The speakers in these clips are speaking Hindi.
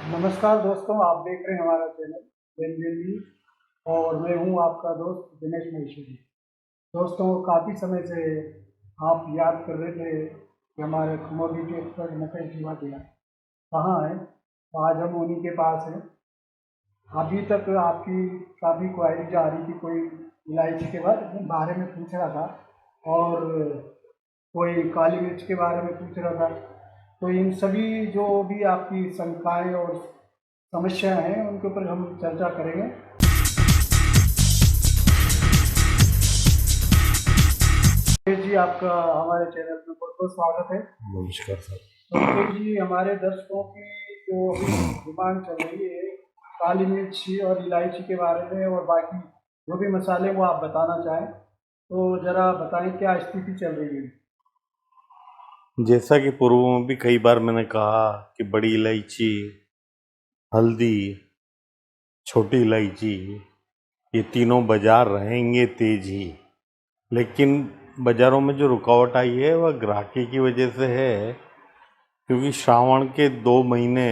नमस्कार दोस्तों, आप देख रहे हैं हमारा चैनल लेन न्यूज और मैं हूं आपका दोस्त दिनेश महेश्वरी। दोस्तों, काफ़ी समय से आप याद कर रहे थे कि हमारे कमोडिटी एक्सपर्ट नकल की वादियाँ कहाँ हैं। तो आज हम उन्हीं के पास हैं। अभी तक आपकी काफ़ी क्वायरी आ रही थी, कोई इलायची के बारे में पूछ रहा था और कोई काली मिर्च के बारे में पूछ रहा था। तो इन सभी जो भी आपकी शंकाएं और समस्याएं हैं उनके ऊपर हम चर्चा करेंगे। जी, आपका हमारे चैनल में बहुत बहुत स्वागत है। नमस्कार सर। तो जी, हमारे दर्शकों की जो अभी डिमांड चल रही है काली मिर्च और इलायची के बारे में और बाकी जो भी मसाले वो आप बताना चाहें तो ज़रा बताएं क्या स्थिति चल रही है। जैसा कि पूर्व में भी कई बार मैंने कहा कि बड़ी इलायची, हल्दी, छोटी इलायची ये तीनों बाजार रहेंगे तेज ही। लेकिन बाज़ारों में जो रुकावट आई है वह ग्राहकी की वजह से है, क्योंकि श्रावण के 2 महीने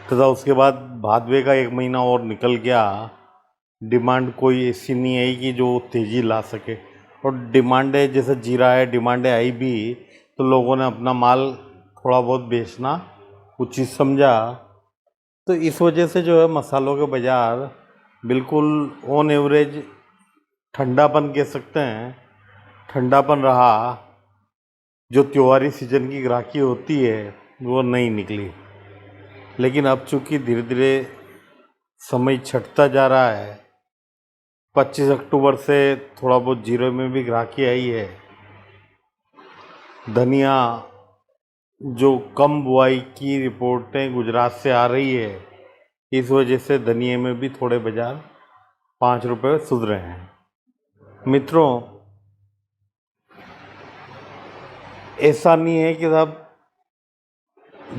तथा उसके बाद भादवे का 1 महीना और निकल गया। डिमांड कोई ऐसी नहीं आई कि जो तेज़ी ला सके, और डिमांडें जैसे जीरा है, डिमांडें आई भी तो लोगों ने अपना माल थोड़ा बहुत बेचना उचित समझा। तो इस वजह से जो है मसालों के बाज़ार बिल्कुल ऑन एवरेज ठंडापन कह सकते हैं, ठंडापन रहा। जो त्योहारी सीजन की ग्राहकी होती है वो नहीं निकली। लेकिन अब चूँकि धीरे धीरे समय छँटता जा रहा है, 25 अक्टूबर से थोड़ा बहुत जीरो में भी ग्राहकी आई है। धनिया जो कम बुआई की रिपोर्टें गुजरात से आ रही है, इस वजह से धनिये में भी थोड़े बाजार 5 रुपये सुधरे हैं। मित्रों, ऐसा नहीं है कि साहब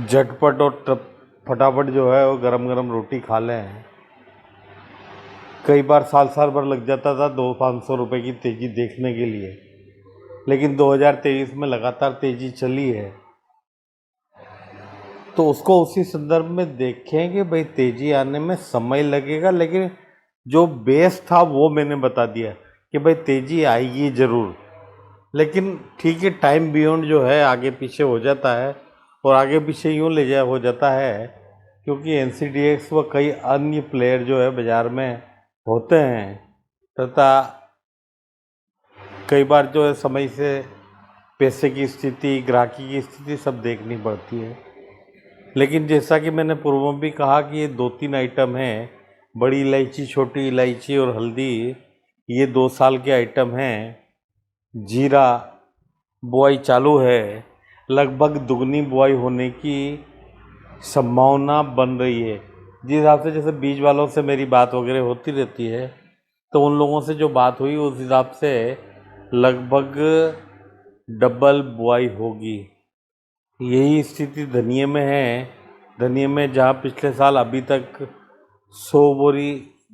झटपट और फटाफट जो है वो गरम गरम रोटी खा लें। कई बार साल साल भर लग जाता था 200-500 रुपये की तेज़ी देखने के लिए, लेकिन 2023 में लगातार तेज़ी चली है। तो उसको उसी संदर्भ में देखें कि भाई तेज़ी आने में समय लगेगा, लेकिन जो बेस था वो मैंने बता दिया कि भाई तेज़ी आएगी ज़रूर। लेकिन ठीक है, टाइम बियॉन्ड जो है आगे पीछे हो जाता है, और आगे पीछे यूँ ले जा हो जाता है क्योंकि NCDX व कई अन्य प्लेयर जो है बाज़ार में होते हैं, तथा कई बार जो है समय से पैसे की स्थिति, ग्राहकी की स्थिति सब देखनी पड़ती है। लेकिन जैसा कि मैंने पूर्व में भी कहा कि ये 2-3 आइटम हैं, बड़ी इलायची, छोटी इलायची और हल्दी, ये 2 साल के आइटम हैं। जीरा बुआई चालू है, लगभग दुगनी बुआई होने की संभावना बन रही है। जिस हिसाब से जैसे बीज वालों से मेरी बात वगैरह होती रहती है, तो उन लोगों से जो बात हुई उस हिसाब से लगभग डबल बुआई होगी। यही स्थिति धनिये में है। धनिये में जहाँ पिछले साल अभी तक 100 बोरी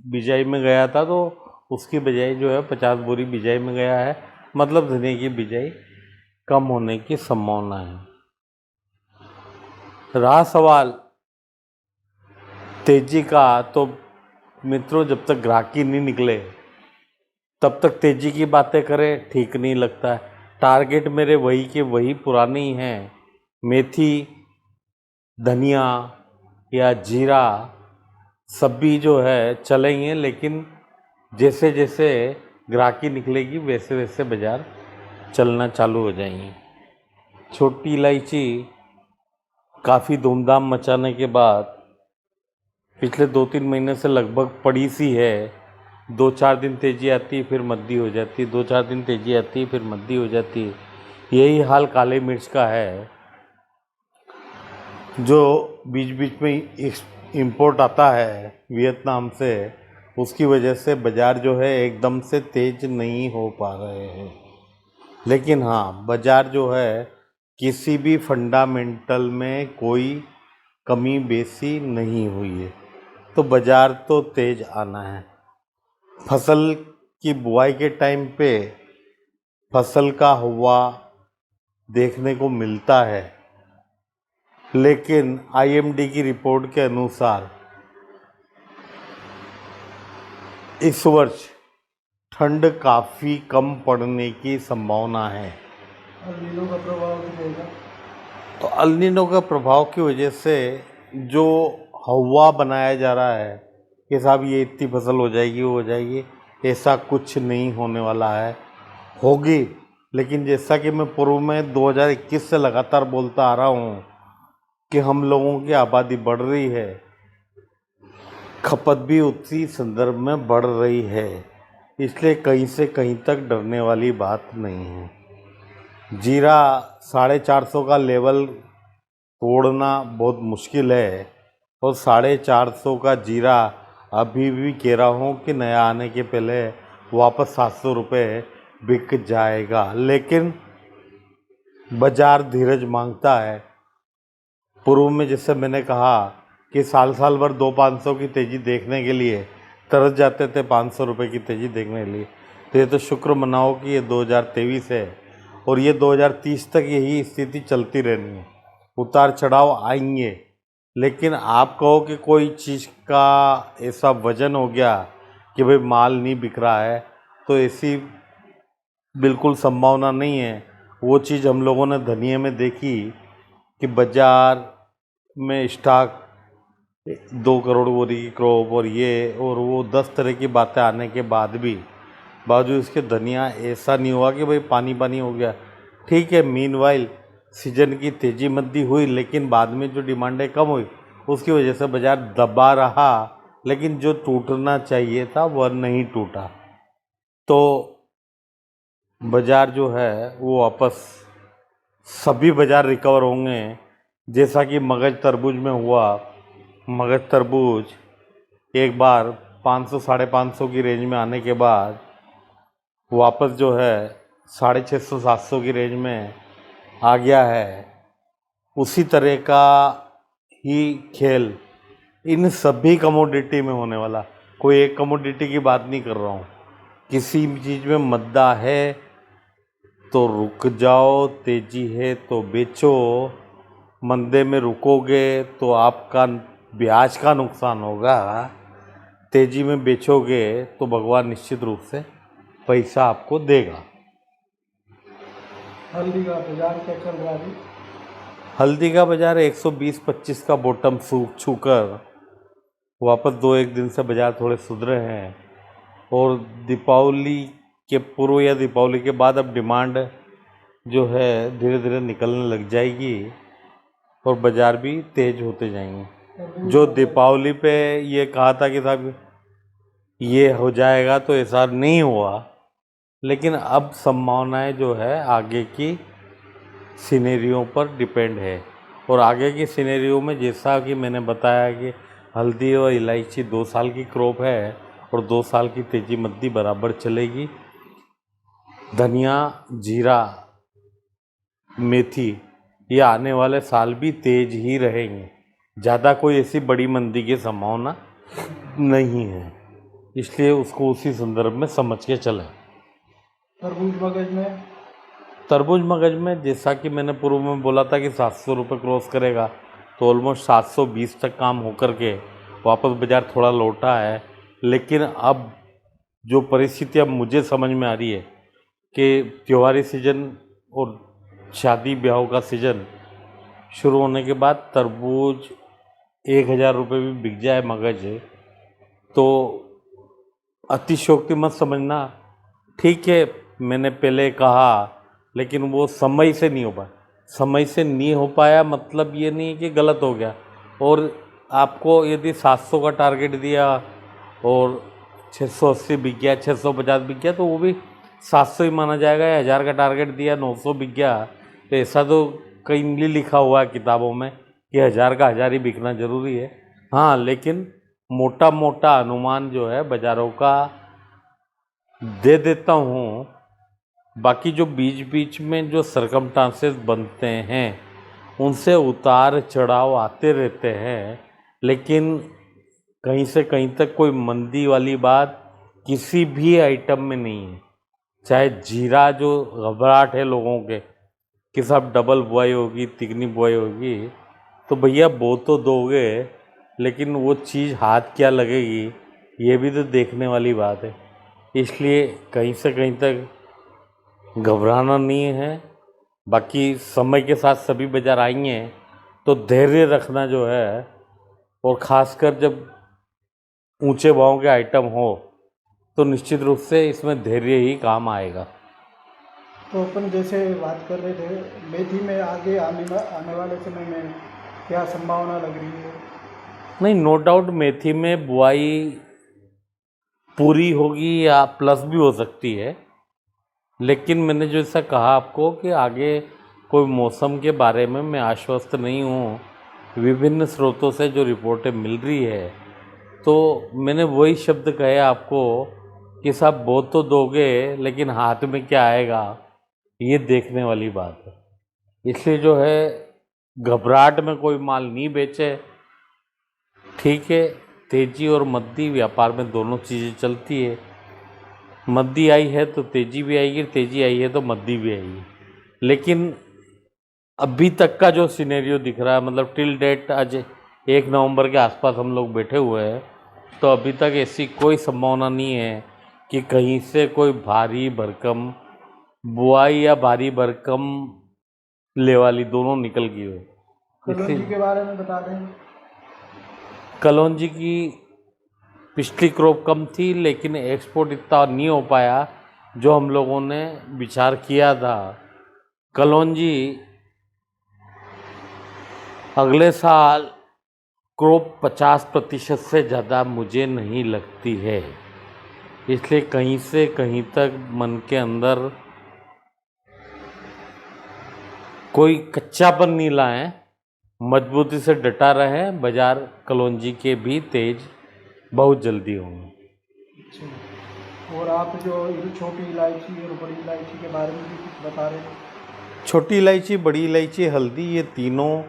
बिजाई में गया था, तो उसकी बजाय जो है 50 बोरी बिजाई में गया है। मतलब धनिये की बिजाई कम होने की संभावना है। रहा सवाल तेजी का, तो मित्रों जब तक ग्राहकी नहीं निकले तब तक तेजी की बातें करें ठीक नहीं लगता है। टारगेट मेरे वही के वही पुराने ही हैं। मेथी, धनिया या जीरा सभी जो है चलेंगे, लेकिन जैसे जैसे ग्राहकी निकलेगी वैसे वैसे बाज़ार चलना चालू हो जाएंगे। छोटी इलायची काफ़ी धूमधाम मचाने के बाद पिछले 2-3 महीने से लगभग पड़ी सी है। 2-4 दिन तेज़ी आती है फिर मद्दी हो जाती है, 2-4 दिन तेज़ी आती है फिर मद्दी हो जाती है। यही हाल काले मिर्च का है, जो बीच बीच में इंपोर्ट आता है वियतनाम से, उसकी वजह से बाज़ार जो है एकदम से तेज़ नहीं हो पा रहे हैं। लेकिन हाँ, बाज़ार जो है किसी भी फंडामेंटल में कोई कमी बेसी नहीं हुई है, तो बाज़ार तो तेज़ आना है। फसल की बुआई के टाइम पे फसल का हुआ देखने को मिलता है। लेकिन आईएमडी की रिपोर्ट के अनुसार इस वर्ष ठंड काफ़ी कम पड़ने की संभावना है। और नीलों का प्रभाव भी रहेगा। तो अल नीनो का प्रभाव की वजह से जो हवा बनाया जा रहा है कि साहब ये इतनी फसल हो जाएगी वो हो जाएगी, ऐसा कुछ नहीं होने वाला है। होगी, लेकिन जैसा कि मैं पूर्व में 2021 से लगातार बोलता आ रहा हूँ कि हम लोगों की आबादी बढ़ रही है, खपत भी उसी संदर्भ में बढ़ रही है, इसलिए कहीं से कहीं तक डरने वाली बात नहीं है। जीरा 450 का लेवल तोड़ना बहुत मुश्किल है और 450 का जीरा अभी भी कह रहा हूँ कि नया आने के पहले वापस 700 रुपये बिक जाएगा, लेकिन बाजार धीरज मांगता है। पूर्व में जैसे मैंने कहा कि साल भर 200-500 की तेज़ी देखने के लिए तरस जाते थे 500 रुपये की तेज़ी देखने के लिए, तो ये तो शुक्र मनाओ कि ये 2023 है और ये 2030 तक यही स्थिति चलती रहनी है। उतार चढ़ाव आएंगे, लेकिन आप कहो कि कोई चीज़ का ऐसा वजन हो गया कि भाई माल नहीं बिक रहा है, तो ऐसी बिल्कुल संभावना नहीं है। वो चीज़ हम लोगों ने धनिये में देखी कि बाज़ार में स्टॉक 2 करोड़ बोरी की क्रॉप और ये और वो 10 तरह की बातें आने के बाद भी बावजूद इसके धनिया ऐसा नहीं हुआ कि भाई पानी पानी हो गया। ठीक है, मीनवाइल सीजन की तेज़ी मंदी हुई, लेकिन बाद में जो डिमांडें कम हुई उसकी वजह से बाज़ार दबा रहा, लेकिन जो टूटना चाहिए था वह नहीं टूटा। तो बाज़ार जो है वो वापस सभी बाज़ार रिकवर होंगे, जैसा कि मगज तरबूज में हुआ। मगज तरबूज एक बार 500-550 की रेंज में आने के बाद वापस जो है 650-700 की रेंज में आ गया है। उसी तरह का ही खेल इन सभी कमोडिटी में होने वाला। कोई एक कमोडिटी की बात नहीं कर रहा हूँ। किसी भी चीज़ में मद्दा है तो रुक जाओ, तेज़ी है तो बेचो। मंदे में रुकोगे तो आपका ब्याज का नुकसान होगा, तेज़ी में बेचोगे तो भगवान निश्चित रूप से पैसा आपको देगा। हल्दी का बाजार क्या चल रहा है? हल्दी का बाज़ार 120-25 का बॉटम छूकर वापस 2-1 दिन से बाज़ार थोड़े सुधरे हैं और दीपावली के पूर्व या दीपावली के बाद अब डिमांड जो है धीरे धीरे निकलने लग जाएगी और बाज़ार भी तेज़ होते जाएंगे। जो दीपावली पे ये कहा था कि साहब ये हो जाएगा, तो ऐसा नहीं हुआ, लेकिन अब संभावनाएं जो है आगे की सिनेरियो पर डिपेंड है। और आगे की सिनेरियो में जैसा कि मैंने बताया कि हल्दी और इलायची 2 साल की क्रॉप है और 2 साल की तेज़ी मंदी बराबर चलेगी। धनिया, जीरा, मेथी ये आने वाले साल भी तेज ही रहेंगे। ज़्यादा कोई ऐसी बड़ी मंदी की संभावना नहीं है, इसलिए उसको उसी संदर्भ में समझ के चलें। तरबूज मगज में? तरबूज मगज में जैसा कि मैंने पूर्व में बोला था कि 700 रुपये क्रॉस करेगा, तो ऑलमोस्ट 720 तक काम होकर के वापस बाज़ार थोड़ा लौटा है। लेकिन अब जो परिस्थिति अब मुझे समझ में आ रही है कि त्योहारी सीज़न और शादी ब्याहों का सीज़न शुरू होने के बाद तरबूज 1000 रुपये भी बिक जाए मगज, तो अतिशयोक्ति मत समझना। ठीक है, मैंने पहले कहा, लेकिन वो समय से नहीं हो पाया। समय से नहीं हो पाया मतलब ये नहीं है कि गलत हो गया। और आपको यदि 700 का टारगेट दिया और 680 बिक गया, 650 बिक गया, तो वो भी 700 ही माना जाएगा। या 1000 का टारगेट दिया 900 बिक गया, तो ऐसा तो कहीं नहीं लिखा हुआ है किताबों में कि 1000 का 1000 ही बिकना ज़रूरी है। हाँ, लेकिन मोटा मोटा अनुमान जो है बाज़ारों का दे देता हूँ। बाकी जो बीच बीच में जो सरकमस्टांसेस बनते हैं उनसे उतार चढ़ाव आते रहते हैं, लेकिन कहीं से कहीं तक कोई मंदी वाली बात किसी भी आइटम में नहीं है। चाहे जीरा, जो घबराहट है लोगों के कि साहब डबल बुआई होगी, तिगनी बुआई होगी, तो भैया बो तो दोगे, लेकिन वो चीज़ हाथ क्या लगेगी ये भी तो देखने वाली बात है। इसलिए कहीं से कहीं तक घबराना नहीं है। बाकी समय के साथ सभी बाज़ार आएंगे, तो धैर्य रखना जो है, और ख़ासकर जब ऊंचे भाव के आइटम हो तो निश्चित रूप से इसमें धैर्य ही काम आएगा। तो अपन जैसे बात कर रहे थे मेथी में आगे आने वाले समय में क्या संभावना लग रही है? नहीं, नो डाउट मेथी में बुआई पूरी होगी या प्लस भी हो सकती है, लेकिन मैंने जो ऐसा कहा आपको कि आगे कोई मौसम के बारे में मैं आश्वस्त नहीं हूँ। विभिन्न स्रोतों से जो रिपोर्टें मिल रही है, तो मैंने वही शब्द कहे आपको कि साहब बो तो दोगे, लेकिन हाथ में क्या आएगा ये देखने वाली बात है। इसलिए जो है घबराहट में कोई माल नहीं बेचे। ठीक है, तेजी और मद्दी व्यापार में दोनों चीज़ें चलती है। मद्दी आई है तो तेजी भी आएगी, तेजी आई है तो मद्दी भी आएगी। लेकिन अभी तक का जो सिनेरियो दिख रहा है, मतलब टिल डेट आज 1 नवंबर के आसपास हम लोग बैठे हुए हैं, तो अभी तक ऐसी कोई संभावना नहीं है कि कहीं से कोई भारी भरकम बुआई या भारी भरकम ले वाली दोनों निकल गई हो। कलौंजी के बारे में बता दें। कलौंजी की पिछली क्रॉप कम थी, लेकिन एक्सपोर्ट इतना नहीं हो पाया जो हम लोगों ने विचार किया था। कलौंजी अगले साल क्रॉप 50% से ज़्यादा मुझे नहीं लगती है। इसलिए कहीं से कहीं तक मन के अंदर कोई कच्चापन नहीं लाएं, मजबूती से डटा रहे। बाजार कलौंजी के भी तेज बहुत जल्दी होंगे। अच्छा, और आप जो छोटी इलायची और बड़ी इलायची के बारे में भी कुछ बता रहे थे। छोटी इलायची, बड़ी इलायची, हल्दी, ये तीनों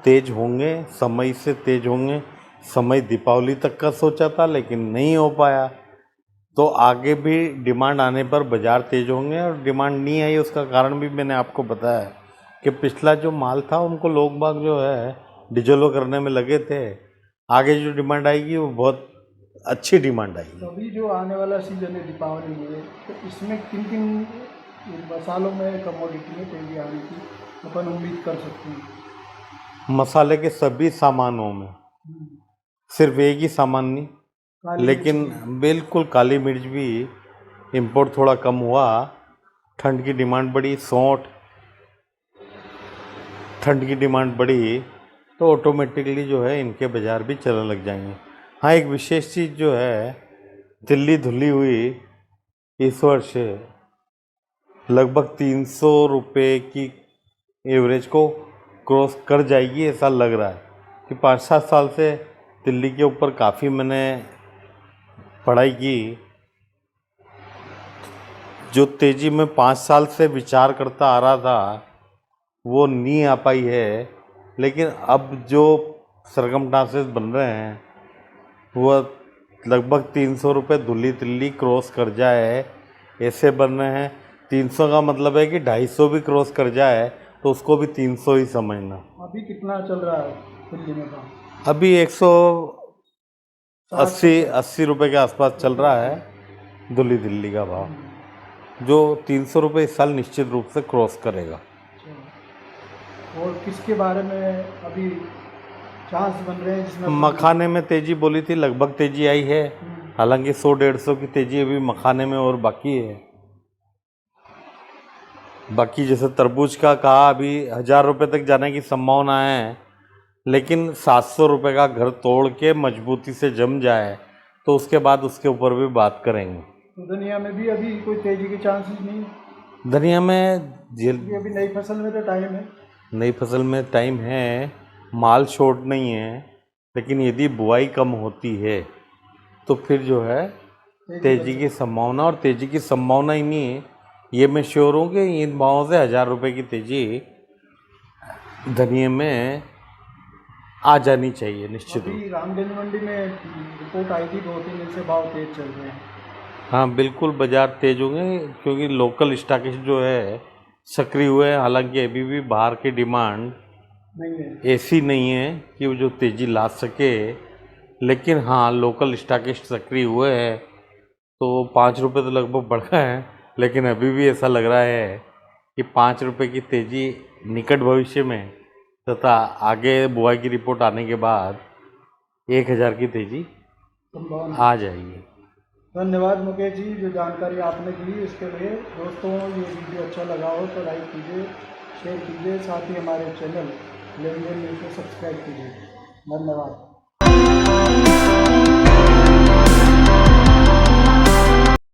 तेज होंगे, समय से तेज होंगे। समय दीपावली तक का सोचा था लेकिन नहीं हो पाया, तो आगे भी डिमांड आने पर बाज़ार तेज होंगे। और डिमांड नहीं आई उसका कारण भी मैंने आपको बताया कि पिछला जो माल था उनको लोग बाग जो है डिजोलो करने में लगे थे। आगे जो डिमांड आएगी वो बहुत अच्छी डिमांड आएगी। तो अभी जो आने वाला सीजन है दीपावली में, तो इसमें किन किन मसालों में कमोडिटी में तेजी आने की अपन उम्मीद कर सकते हैं? मसाले के सभी सामानों में, सिर्फ एक ही सामान नहीं, काली लेकिन मिर्च बिल्कुल काली मिर्च भी इंपोर्ट थोड़ा कम हुआ। ठंड की डिमांड बढ़ी, सौंठ, ठंड की डिमांड बढ़ी, तो ऑटोमेटिकली जो है इनके बाज़ार भी चलने लग जाएंगे। हाँ, एक विशेष चीज़ जो है, दिल्ली धुली हुई इस वर्ष लगभग 300 रुपये की एवरेज को क्रॉस कर जाएगी, ऐसा लग रहा है। कि 5-7 साल से दिल्ली के ऊपर काफ़ी मैंने पढ़ाई की। जो तेज़ी में 5 साल से विचार करता आ रहा था वो नहीं आ पाई है, लेकिन अब जो सरकमस्टांसेस बन रहे हैं वो लगभग 300 रुपये धुली तिल्ली क्रॉस कर जाए ऐसे बन रहे हैं। 300 का मतलब है कि 250 भी क्रॉस कर जाए तो उसको भी 300 ही समझना। अभी कितना चल रहा है दिल्ली में दाम? अभी 180 रुपये के आसपास चल रहा है धुली दिल्ली का भाव, जो 300 रुपये इस साल निश्चित रूप से क्रॉस करेगा। अच्छा, और किसके बारे में अभी चांस बन रहे हैं जिसमें मखाने में तेज़ी बोली थी, लगभग तेज़ी आई है। हालांकि 100-150 की तेज़ी अभी मखाने में और बाकी है। बाकी जैसे तरबूज का कहा, अभी 1000 रुपये तक जाने की संभावना है, लेकिन 700 रुपये का घर तोड़ के मजबूती से जम जाए तो उसके बाद उसके ऊपर भी बात करेंगे। तो दुनिया में भी अभी कोई तेजी के चांसेस नहीं है? धनिया में अभी नई फसल में तो टाइम है। नई फसल में टाइम है, माल शॉर्ट नहीं है, लेकिन यदि बुआई कम होती है तो फिर जो है तेज़ी की संभावना, और तेज़ी की संभावना ही नहीं है, ये मैं श्योर हूँ कि इन भावों से 1000 रुपये की तेज़ी धनिया में आ जानी चाहिए निश्चित रूप। अभी रामगंज मंडी में रिपोर्ट आई थी 2-3 दिन से भाव तेज चल रहे हैं। हाँ बिल्कुल, बाज़ार तेज होंगे क्योंकि लोकल स्टॉकिस्ट जो है सक्रिय हुए हैं। हालांकि अभी भी बाहर की डिमांड नहीं है। ऐसी नहीं है कि वो जो तेज़ी ला सके, लेकिन हाँ लोकल स्टॉकिस्ट सक्रिय हुए हैं तो 5 रुपये तो लगभग बढ़ा है, लेकिन अभी भी ऐसा लग रहा है कि 5 रुपये की तेज़ी निकट भविष्य में तथा आगे बुआई की रिपोर्ट आने के बाद 1000 की तेज़ी संभावना। आ जाएगी। धन्यवाद मुकेश जी, जो जानकारी आपने दी इसके लिए। दोस्तों, ये वीडियो अच्छा लगा हो तो लाइक कीजिए, शेयर कीजिए, साथ ही हमारे चैनल लेन देन न्यूज़ को सब्सक्राइब कीजिए। धन्यवाद।